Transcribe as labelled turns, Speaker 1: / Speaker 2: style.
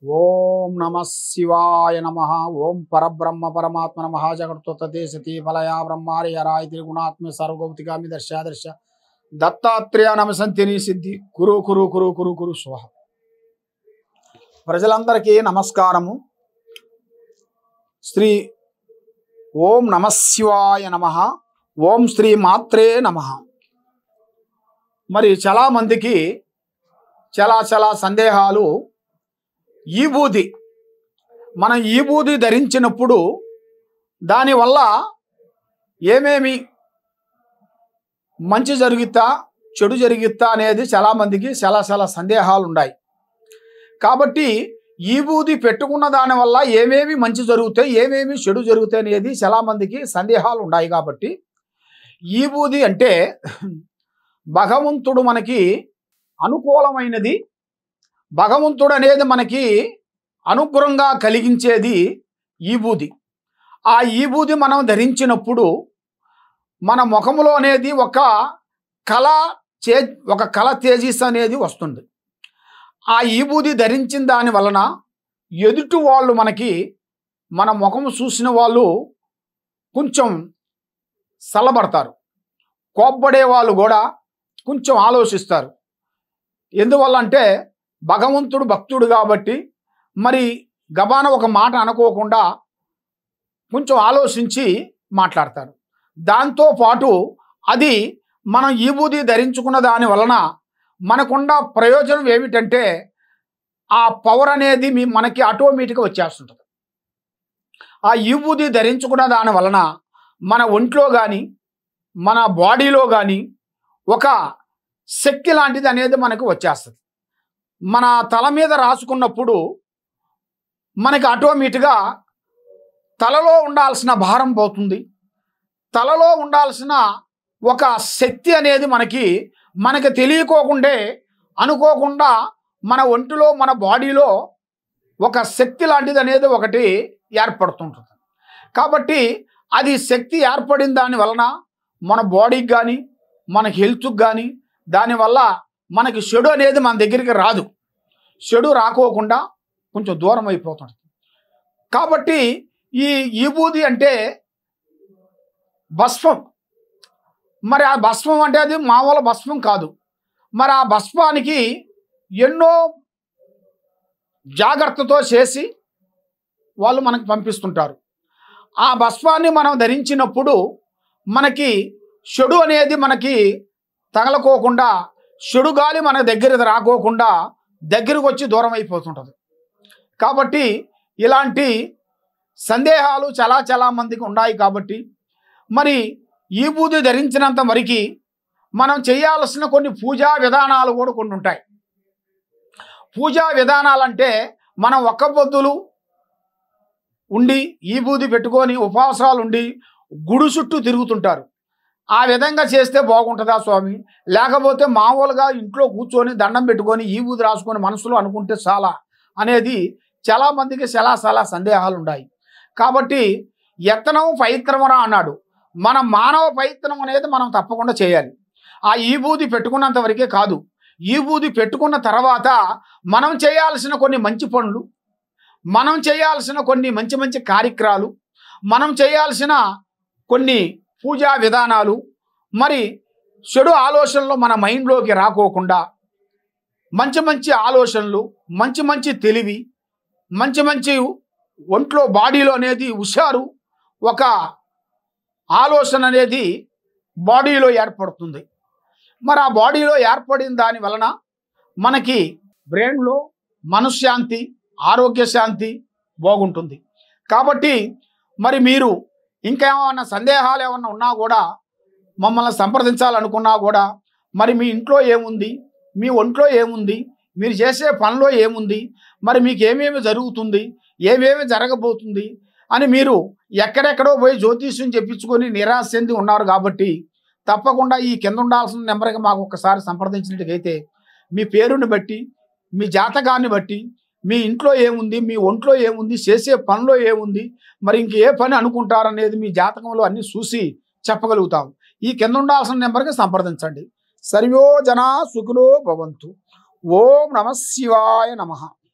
Speaker 1: ఓం నమ శివాయ నమ. ఓం పరబ్రహ్మ పరమాత్మ నమ. జగత్తే సతీ ఫలయా బ్రహ్మారి హరాయ త్రిగుణాత్మ సర్వగౌతికామి దర్శ దత్తాత్రేయ నమసంతిని సిద్ధి కురు కురు కురు కురు కురు స్వహ. ప్రజలందరికీ నమస్కారము. శ్రీ ఓం నమ శివాయ నమ. ఓం శ్రీ మాత్రే నమ. మరి చాలామందికి చాలా సందేహాలు. ఈబూది, మనం ఈబూది ధరించినప్పుడు దానివల్ల ఏమేమి మంచి జరుగుతా చెడు జరుగుతా అనేది చాలామందికి చాలా సందేహాలు ఉన్నాయి. కాబట్టి ఈబూది పెట్టుకున్న దానివల్ల ఏమేమి మంచి జరుగుతాయి, ఏమేమి చెడు జరుగుతాయి అనేది చాలామందికి సందేహాలు ఉన్నాయి. కాబట్టి ఈబూది అంటే భగవంతుడు మనకి అనుకూలమైనది, భగవంతుడు అనేది మనకి అనుగ్రహంగా కలిగించేది ఈబూది. ఆ ఈబూది మనం ధరించినప్పుడు మన ముఖములో అనేది ఒక కళ తేజస్ అనేది వస్తుంది. ఆ ఈబూది ధరించిన దాని వలన ఎదుటి వాళ్ళు మన ముఖము చూసిన వాళ్ళు కొంచెం చల్లబడతారు. కోప్పడే వాళ్ళు కూడా కొంచెం ఆలోచిస్తారు. ఎందువల్ల అంటే భగవంతుడు భక్తుడు కాబట్టి మరి గబాన ఒక మాట అనుకోకుండా కొంచెం ఆలోచించి మాట్లాడతారు. దాంతోపాటు అది మనం ఈబూది ధరించుకున్న దాని వలన మనకున్న ప్రయోజనం ఏమిటంటే ఆ పవర్ అనేది మనకి ఆటోమేటిక్గా వచ్చేస్తుంటుంది. ఆ ఈబూది ధరించుకున్న దాని వలన మన ఒంట్లో కానీ మన బాడీలో కానీ ఒక శక్తి లాంటిది అనేది మనకు వచ్చేస్తుంది. మన తల మీద రాసుకున్నప్పుడు మనకి ఆటోమేటిక్గా తలలో ఉండాల్సిన భారం పోతుంది. తలలో ఉండాల్సిన ఒక శక్తి అనేది మనకి తెలియకోకుండా అనుకోకుండా మన ఒంటిలో మన బాడీలో ఒక శక్తి లాంటిది అనేది ఒకటి ఏర్పడుతుంటుంది. కాబట్టి అది శక్తి ఏర్పడిన దాని వలన మన బాడీకి కానీ మన హెల్త్కి కానీ దానివల్ల మనకి చెడు అనేది మన దగ్గరికి రాదు. చెడు రాకోకుండా కొంచెం దూరం అయిపోతుంది. కాబట్టి ఈ ఈబూది అంటే భస్మం. మరి ఆ భస్మం అంటే అది మామూలు భస్మం కాదు. మరి ఆ భస్మానికి ఎన్నో జాగ్రత్తతో చేసి వాళ్ళు మనకు పంపిస్తుంటారు. ఆ భస్మాన్ని మనం ధరించినప్పుడు మనకి చెడు అనేది మనకి తగలకోకుండా, చెడు గాలి మన దగ్గర రాకోకుండా దగ్గరకు వచ్చి దూరం అయిపోతుంటుంది. కాబట్టి ఇలాంటి సందేహాలు చాలా మందికి ఉన్నాయి. కాబట్టి మరి ఈబూది ధరించినంత వరకు మనం చేయాల్సిన కొన్ని పూజా విధానాలు కూడా కొన్ని ఉంటాయి. పూజా విధానాలంటే మనం ఒక్క పొద్దులు ఉండి ఈబూది పెట్టుకొని ఉపవాసాలు ఉండి గుడి చుట్టూ తిరుగుతుంటారు. ఆ విధంగా చేస్తే బాగుంటుందా స్వామి, లేకపోతే మామూలుగా ఇంట్లో కూర్చొని దండం పెట్టుకొని ఈబూది రాసుకొని మనసులో అనుకుంటే చాలా అనేది చాలామందికి చాలా సందేహాలు ఉన్నాయి. కాబట్టి యత్నం ప్రయత్నమరా అన్నాడు. మన మానవ ప్రయత్నం అనేది మనం తప్పకుండా చేయాలి. ఆ ఈబూది పెట్టుకున్నంత వరకే కాదు, ఈబూది పెట్టుకున్న తర్వాత మనం చేయాల్సిన కొన్ని మంచి పనులు, మనం చేయాల్సిన కొన్ని మంచి కార్యక్రమాలు, మనం చేయాల్సిన కొన్ని పూజా విధానాలు, మరి చెడు ఆలోచనలు మన మైండ్లోకి రాకోకుండా మంచి ఆలోచనలు, మంచి తెలివి, మంచి ఒంట్లో బాడీలో అనేది హుషారు ఒక ఆలోచన అనేది బాడీలో ఏర్పడుతుంది. మరి ఆ బాడీలో ఏర్పడిన దాని వలన మనకి బ్రెయిన్లో మనశ్శాంతి, ఆరోగ్య శాంతి బాగుంటుంది. కాబట్టి మరి మీరు ఇంకేమైనా సందేహాలు ఏమన్నా ఉన్నా కూడా మమ్మల్ని సంప్రదించాలనుకున్నా కూడా మరి మీ ఇంట్లో ఏముంది, మీ ఒంట్లో ఏముంది, మీరు చేసే పనిలో ఏముంది, మరి మీకు ఏమేమి జరుగుతుంది, ఏమేమి జరగబోతుంది అని మీరు ఎక్కడెక్కడో పోయి జ్యోతిష్యం చెప్పించుకొని నిరాశ చెంది ఉన్నారు. కాబట్టి తప్పకుండా ఈ కింద ఉండాల్సిన నెంబర్కి మాకు ఒకసారి సంప్రదించినట్టుగైతే మీ పేరుని బట్టి, మీ జాతకాన్ని బట్టి, మీ ఇంట్లో ఏముంది, మీ ఒంట్లో ఏముంది, చేసే పనిలో ఏముంది, మరి ఇంక ఏ పని అనుకుంటారనేది మీ జాతకంలో అన్నీ చూసి చెప్పగలుగుతాం. ఈ కింద ఉండాల్సిన నెంబర్కి సంప్రదించండి. సర్వో జనా సుఖినో భవంతు. ఓం నమ శివాయ నమ.